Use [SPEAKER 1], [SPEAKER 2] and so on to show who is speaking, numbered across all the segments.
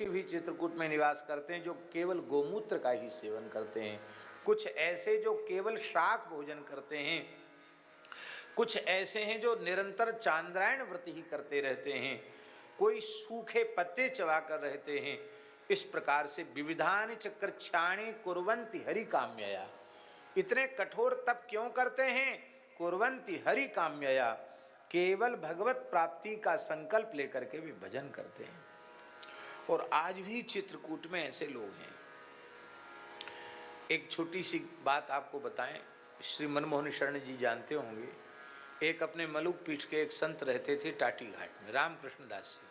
[SPEAKER 1] ऋषि भी चित्रकूट में निवास करते हैं जो केवल गोमूत्र का ही सेवन करते हैं, कुछ ऐसे जो केवल शाक भोजन करते हैं, कुछ ऐसे हैं जो निरंतर चांद्रायण व्रत ही करते रहते हैं, कोई सूखे पत्ते चबा कर रहते हैं। इस प्रकार से विविधानि च कृच्छ्राणि कुर्वन्ति हरि काम्यया। इतने कठोर तप क्यों करते हैं? कुर्वन्ति हरि काम्यया, केवल भगवत प्राप्ति का संकल्प लेकर के भी भजन करते हैं। और आज भी चित्रकूट में ऐसे लोग हैं। एक छोटी सी बात आपको बताएं, श्री मनमोहन शरण जी जानते होंगे, एक अपने मलुक पीठ के एक संत रहते थे टाटी घाट में, रामकृष्ण दास जी।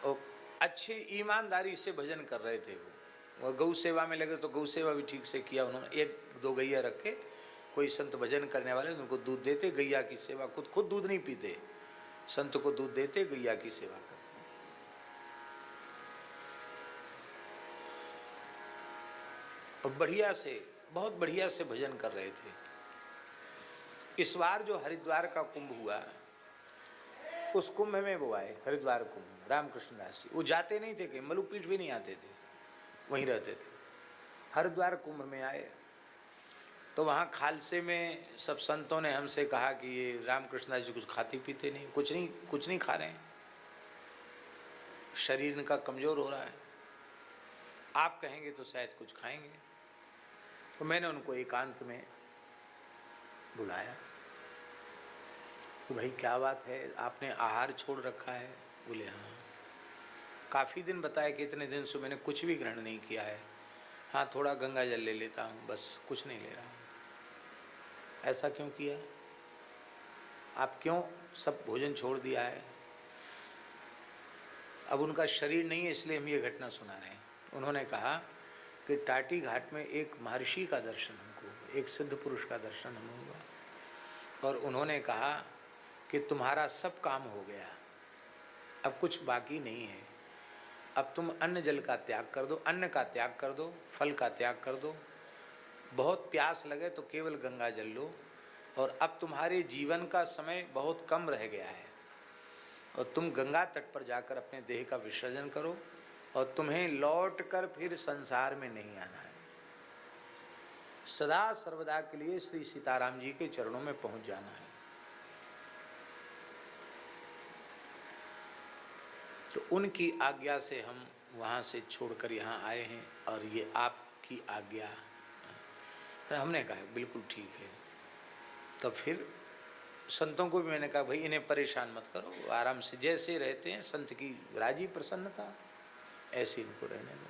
[SPEAKER 1] और अच्छी ईमानदारी से भजन कर रहे थे वो गौ सेवा में लगे तो गौ सेवा भी ठीक से किया उन्होंने। एक दो गैया रखे, कोई संत भजन करने वाले उनको दूध देते, गैया की सेवा, खुद दूध नहीं पीते, संत को दूध देते, गैया की सेवा करते। और बढ़िया से, बहुत बढ़िया से भजन कर रहे थे। इस बार जो हरिद्वार का कुंभ हुआ, उस कुंभ में वो आए, हरिद्वार कुंभ, रामकृष्ण दास जी। वो जाते नहीं थे, कहीं मलुक पीठ भी नहीं आते थे, वहीं रहते थे। हरिद्वार कुंभ में आए तो वहाँ खालसे में सब संतों ने हमसे कहा कि ये रामकृष्ण दास जी कुछ खाते पीते नहीं, कुछ नहीं खा रहे हैं, शरीर इनका कमज़ोर हो रहा है, आप कहेंगे तो शायद कुछ खाएंगे। तो मैंने उनको एकांत में बुलाया, तो भाई क्या बात है, आपने आहार छोड़ रखा है? बोले हाँ। काफ़ी दिन बताया कि इतने दिन से मैंने कुछ भी ग्रहण नहीं किया है, हाँ थोड़ा गंगा जल ले लेता हूँ, बस कुछ नहीं ले रहा हूँ। ऐसा क्यों किया? आप क्यों सब भोजन छोड़ दिया है? अब उनका शरीर नहीं है इसलिए हम ये घटना सुना रहे हैं। उन्होंने कहा कि टाटी घाट में एक महर्षि का दर्शन हमको हुआ, एक सिद्ध पुरुष का दर्शन हमें हुआ, और उन्होंने कहा कि तुम्हारा सब काम हो गया, अब कुछ बाकी नहीं है, अब तुम अन्न जल का त्याग कर दो, अन्न का त्याग कर दो, फल का त्याग कर दो, बहुत प्यास लगे तो केवल गंगा जल लो, और अब तुम्हारे जीवन का समय बहुत कम रह गया है, और तुम गंगा तट पर जाकर अपने देह का विसर्जन करो, और तुम्हें लौटकर फिर संसार में नहीं आना है, सदा सर्वदा के लिए श्री सीताराम जी के चरणों में पहुंच जाना है। तो उनकी आज्ञा से हम वहाँ से छोड़कर यहाँ आए हैं, और ये आपकी आज्ञा। तो हमने कहा बिल्कुल ठीक है। तो फिर संतों को भी मैंने कहा भाई इन्हें परेशान मत करो, आराम से जैसे रहते हैं, संत की राजी प्रसन्नता, ऐसे इनको रहने दो।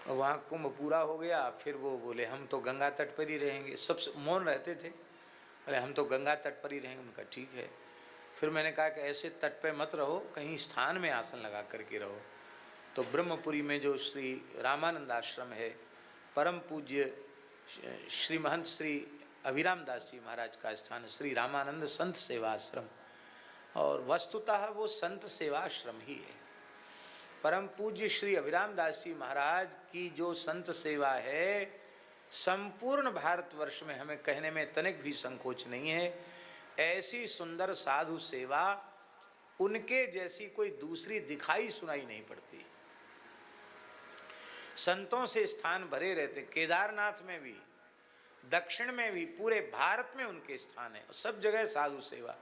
[SPEAKER 1] और वहाँ कुंभ पूरा हो गया, फिर वो बोले हम तो गंगा तट पर ही रहेंगे, सब मौन रहते थे, बोले हम तो गंगा तट पर ही रहेंगे। उनका ठीक है। फिर मैंने कहा कि ऐसे तट पे मत रहो, कहीं स्थान में आसन लगा करके रहो। तो ब्रह्मपुरी में जो श्री रामानंद आश्रम है, परम पूज्य श्री महंत श्री अभिराम दास जी महाराज का स्थान, श्री रामानंद संत सेवाश्रम, और वस्तुतः वो संत सेवाश्रम ही है। परम पूज्य श्री अभिराम दास जी महाराज की जो संत सेवा है, संपूर्ण भारतवर्ष में हमें कहने में तनिक भी संकोच नहीं है। ऐसी सुंदर साधु सेवा उनके जैसी कोई दूसरी दिखाई सुनाई नहीं पड़ती। संतों से स्थान भरे रहते, केदारनाथ में भी, दक्षिण में भी, पूरे भारत में उनके स्थान है। सब जगह साधु सेवा,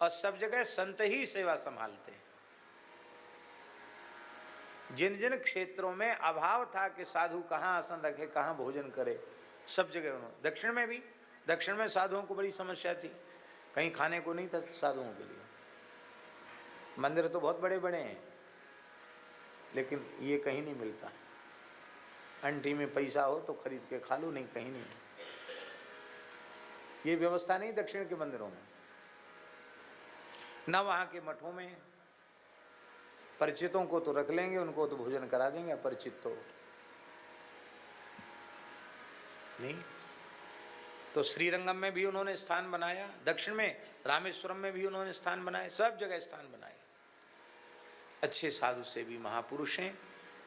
[SPEAKER 1] और सब जगह संत ही सेवा संभालते हैं। जिन जिन क्षेत्रों में अभाव था कि साधु कहाँ आसन रखे, कहाँ भोजन करे, सब जगह उन्होंने, दक्षिण में भी, दक्षिण में साधुओं को बड़ी समस्या थी, कहीं खाने को नहीं था साधुओं के लिए। मंदिर तो बहुत बड़े बड़े हैं, लेकिन ये कहीं नहीं मिलता। अंटी में पैसा हो तो खरीद के खा लो, नहीं कहीं नहीं। ये व्यवस्था नहीं दक्षिण के मंदिरों में, न वहाँ के मठों में। परिचितों को तो रख लेंगे, उनको तो भोजन करा देंगे, अपरिचित तो नहीं। तो श्रीरंगम में भी उन्होंने स्थान बनाया, दक्षिण में रामेश्वरम में भी उन्होंने स्थान बनाए, सब जगह स्थान बनाए। अच्छे साधु से भी महापुरुष हैं।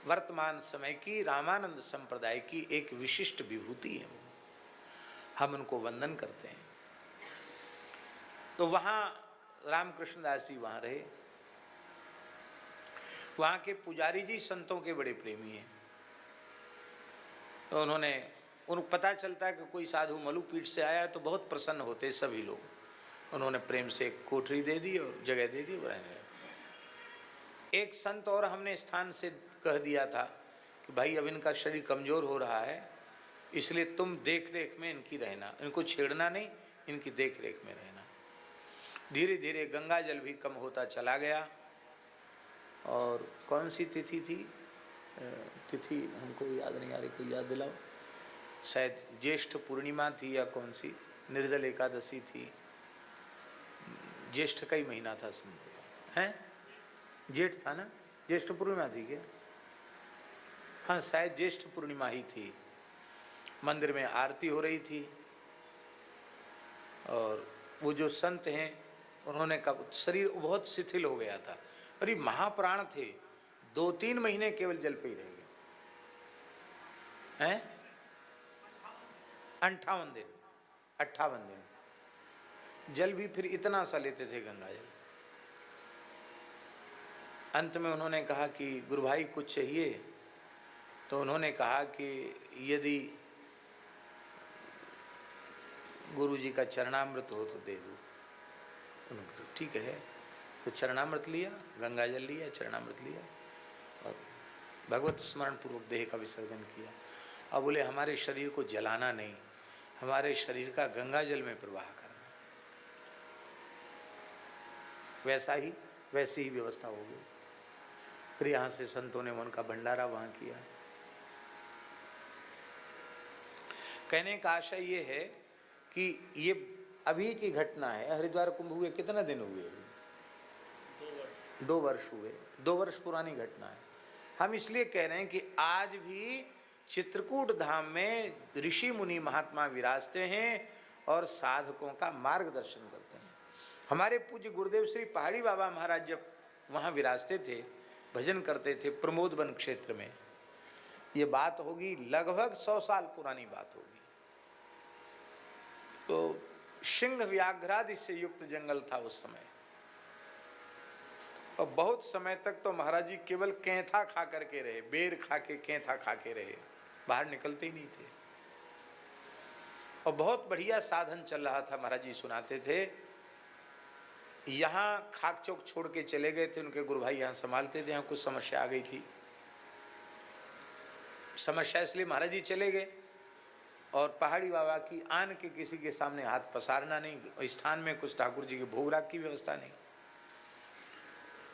[SPEAKER 1] वर्तमान समय की रामानंद संप्रदाय की एक विशिष्ट विभूति है वो, हम उनको वंदन करते हैं। तो वहाँ रामकृष्ण दास जी वहाँ रहे। वहाँ के पुजारी जी संतों के बड़े प्रेमी हैं, तो उनको पता चलता है कि कोई साधु मलुपीठ से आया तो बहुत प्रसन्न होते सभी लोग। उन्होंने प्रेम से एक कोठरी दे दी और जगह दे दी, रहने लगे। एक संत और हमने स्थान से कह दिया था कि भाई अब इनका शरीर कमज़ोर हो रहा है, इसलिए तुम देख रेख में इनकी रहना, इनको छेड़ना नहीं, इनकी देख रेख में रहना। धीरे धीरे गंगा जल भी कम होता चला गया। और कौन सी तिथि थी, तिथि हमको याद नहीं आ रही, कोई याद दिलाओ। शायद ज्येष्ठ पूर्णिमा थी या कौन सी निर्जल एकादशी थी, ज्येष्ठ का ही महीना था संभवतः, हैं जेठ था ना, ज्येष्ठ पूर्णिमा थी क्या? हाँ शायद ज्येष्ठ पूर्णिमा ही थी। मंदिर में आरती हो रही थी और वो जो संत हैं उन्होंने कहा, शरीर बहुत शिथिल हो गया था, अरे महाप्राण थे, 2-3 महीने केवल जल पे ही रह गए हैं, 58 दिन जल भी फिर इतना सा लेते थे गंगा जल। अंत में उन्होंने कहा कि गुरु भाई कुछ चाहिए, तो उन्होंने कहा कि यदि गुरु जी का चरणामृत हो तो दे दो। उन्होंने तो ठीक है, तो चरणामृत लिया, गंगा जल लिया, चरणामृत लिया और भगवत स्मरण पूर्वक देह का विसर्जन किया। अब बोले हमारे शरीर को जलाना नहीं, हमारे शरीर का गंगा जल में प्रवाह करना। वैसी ही व्यवस्था हो गई। फिर यहाँ से संतों ने उनका भंडारा वहाँ किया। कहने का आशय ये है कि ये अभी की घटना है। हरिद्वार कुंभ हुए कितना दिन हुए? 2 वर्ष हुए। 2 वर्ष पुरानी घटना है। हम इसलिए कह रहे हैं कि आज भी चित्रकूट धाम में ऋषि मुनि महात्मा विराजते हैं और साधकों का मार्गदर्शन करते हैं। हमारे पूज्य गुरुदेव श्री पहाड़ी बाबा महाराज जब वहाँ विराजते थे, भजन करते थे प्रमोद वन क्षेत्र में, ये बात होगी लगभग 100 साल पुरानी बात होगी। तो सिंह व्याघ्रादि से युक्त जंगल था उस समय, और बहुत समय तक तो महाराज जी केवल केंथा खा करके रहे, बेर खा के केंथा खा के रहे, बाहर निकलते ही नहीं थे। और बहुत बढ़िया साधन चल रहा था। महाराज जी सुनाते थे, यहाँ खाक चौक छोड़ के चले गए थे, उनके गुरु भाई यहाँ संभालते थे। यहाँ कुछ समस्या आ गई थी, समस्या इसलिए महाराज जी चले गए। और पहाड़ी बाबा की आन के किसी के सामने हाथ पसारना नहीं, स्थान में कुछ ठाकुर जी के भोग राग की व्यवस्था नहीं।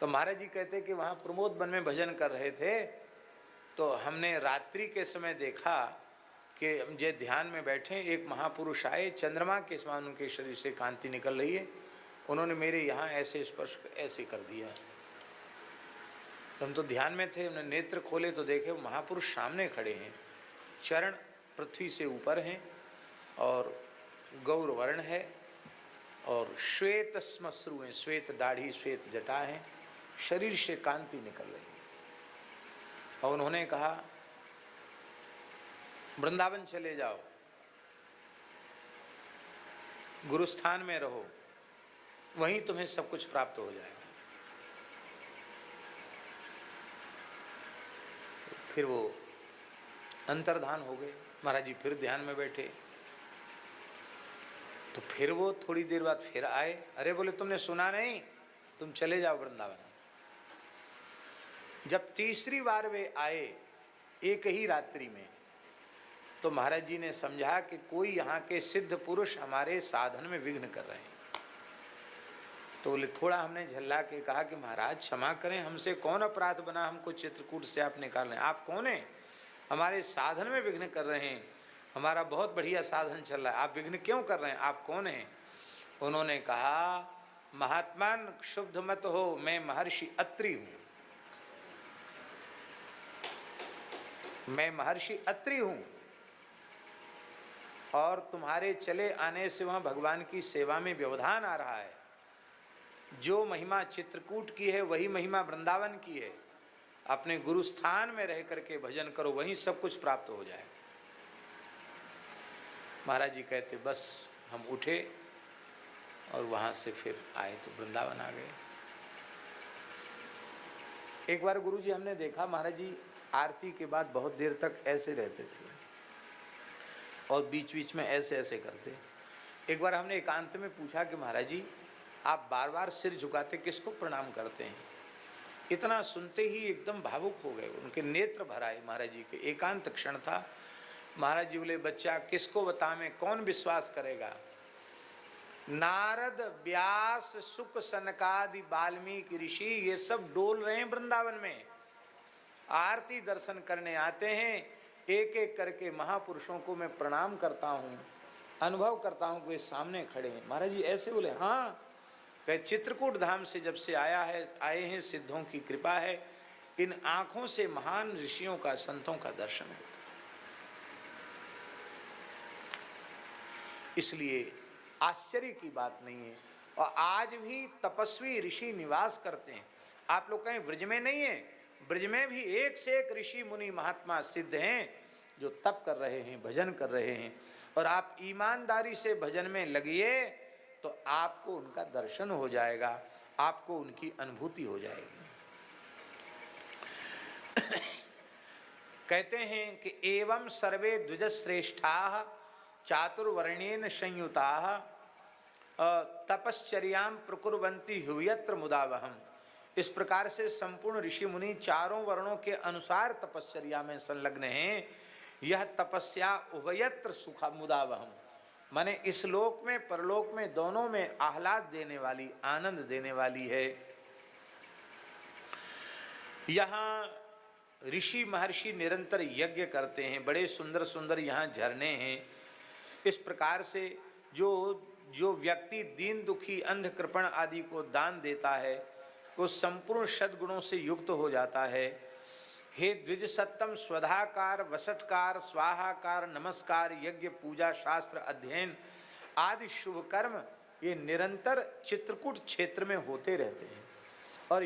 [SPEAKER 1] तो महाराज जी कहते कि वहाँ प्रमोद वन में भजन कर रहे थे, तो हमने रात्रि के समय देखा कि जे ध्यान में बैठे एक महापुरुष आए, चंद्रमा के समान उनके शरीर से कांति निकल रही है। उन्होंने मेरे यहाँ ऐसे स्पर्श ऐसे कर दिया। तो हम तो ध्यान में थे, हमने नेत्र खोले तो देखे वो महापुरुष सामने खड़े हैं, चरण पृथ्वी से ऊपर हैं और गौर वर्ण है और श्वेत श्मश्रु हैं, श्वेत दाढ़ी श्वेत जटा है, शरीर से कांति निकल रही है। और उन्होंने कहा वृंदावन चले जाओ, गुरुस्थान में रहो, वहीं तुम्हें सब कुछ प्राप्त हो जाएगा। फिर वो अंतर्धान हो गए। महाराज जी फिर ध्यान में बैठे, तो फिर वो थोड़ी देर बाद फिर आए। अरे बोले तुमने सुना नहीं, तुम चले जाओ वृंदावन। जब तीसरी बार वे आए एक ही रात्रि में, तो महाराज जी ने समझा कि कोई यहाँ के सिद्ध पुरुष हमारे साधन में विघ्न कर रहे हैं। तो बोले, थोड़ा हमने झल्ला के कहा कि महाराज क्षमा करें, हमसे कौन अपराध बना, हमको चित्रकूट से आप निकाल रहे हैं, आप कौन हैं, हमारे साधन में विघ्न कर रहे हैं, हमारा बहुत बढ़िया साधन चल रहा है, आप विघ्न क्यों कर रहे हैं, आप कौन हैं? उन्होंने कहा, महात्मान क्षुब्ध मत हो, मैं महर्षि अत्रि हूँ, मैं महर्षि अत्रि हूँ, और तुम्हारे चले आने से वहाँ भगवान की सेवा में व्यवधान आ रहा है। जो महिमा चित्रकूट की है वही महिमा वृंदावन की है। अपने गुरु स्थान में रह करके भजन करो, वहीं सब कुछ प्राप्त हो जाए। महाराज जी कहते बस हम उठे और वहाँ से फिर आए तो वृंदावन आ गए। एक बार गुरुजी हमने देखा महाराज जी आरती के बाद बहुत देर तक ऐसे रहते थे और बीच बीच में ऐसे ऐसे करते। एक बार हमने एकांत में पूछा कि महाराज जी आप बार बार सिर झुकाते किसको प्रणाम करते हैं? इतना सुनते ही एकदम भावुक हो गए, उनके नेत्र भर आए महाराज जी के। एकांत क्षण था। महाराज जी बोले बच्चा किसको बतावें, कौन विश्वास करेगा? नारद व्यास सुक सनकादि वाल्मीकि ऋषि ये सब डोल रहे हैं वृंदावन में, आरती दर्शन करने आते हैं। एक एक करके महापुरुषों को मैं प्रणाम करता हूँ, अनुभव करता हूँ कि वे सामने खड़े हैं। महाराज जी ऐसे बोले हाँ, कहे चित्रकूट धाम से जब से आए हैं सिद्धों की कृपा है, इन आँखों से महान ऋषियों का संतों का दर्शन होता है। इसलिए आश्चर्य की बात नहीं है। और आज भी तपस्वी ऋषि निवास करते हैं। आप लोग कहें ब्रज में नहीं है, ब्रज में भी एक से एक ऋषि मुनि महात्मा सिद्ध हैं जो तप कर रहे हैं, भजन कर रहे हैं। और आप ईमानदारी से भजन में लगिए तो आपको उनका दर्शन हो जाएगा, आपको उनकी अनुभूति हो जाएगी। कहते हैं कि एवं सर्वे द्विजश्रेष्ठाः चातुर्वर्णेन संयुताः तपश्चर्यां प्रकुर्वन्ति हुयत्र मुदावहम्। इस प्रकार से संपूर्ण ऋषि मुनि चारों वर्णों के अनुसार तपश्चर्या में संलग्न हैं। यह तपस्या उभयत्र सुख मुदावहम्, माने इस लोक में परलोक में दोनों में आह्लाद देने वाली, आनंद देने वाली है। यहाँ ऋषि महर्षि निरंतर यज्ञ करते हैं, बड़े सुंदर सुंदर यहाँ झरने हैं। इस प्रकार से जो व्यक्ति दीन दुखी अंध कृपण आदि को दान देता है वो संपूर्ण सद्गुणों से युक्त हो जाता है। हे द्विज सत्तम स्वधाकार वसटकार स्वाहाकार नमस्कार यज्ञ पूजा शास्त्र अध्ययन आदि शुभ कर्म ये निरंतर चित्रकूट क्षेत्र में होते रहते हैं।